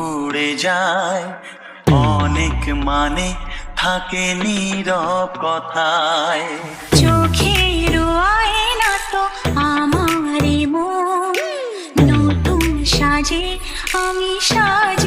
উড়ে যায়, অনেক মানে থাকে নীরব কথায়। চোখের আয়না তো আমারই মন, নতুন সাজে আমি সাজ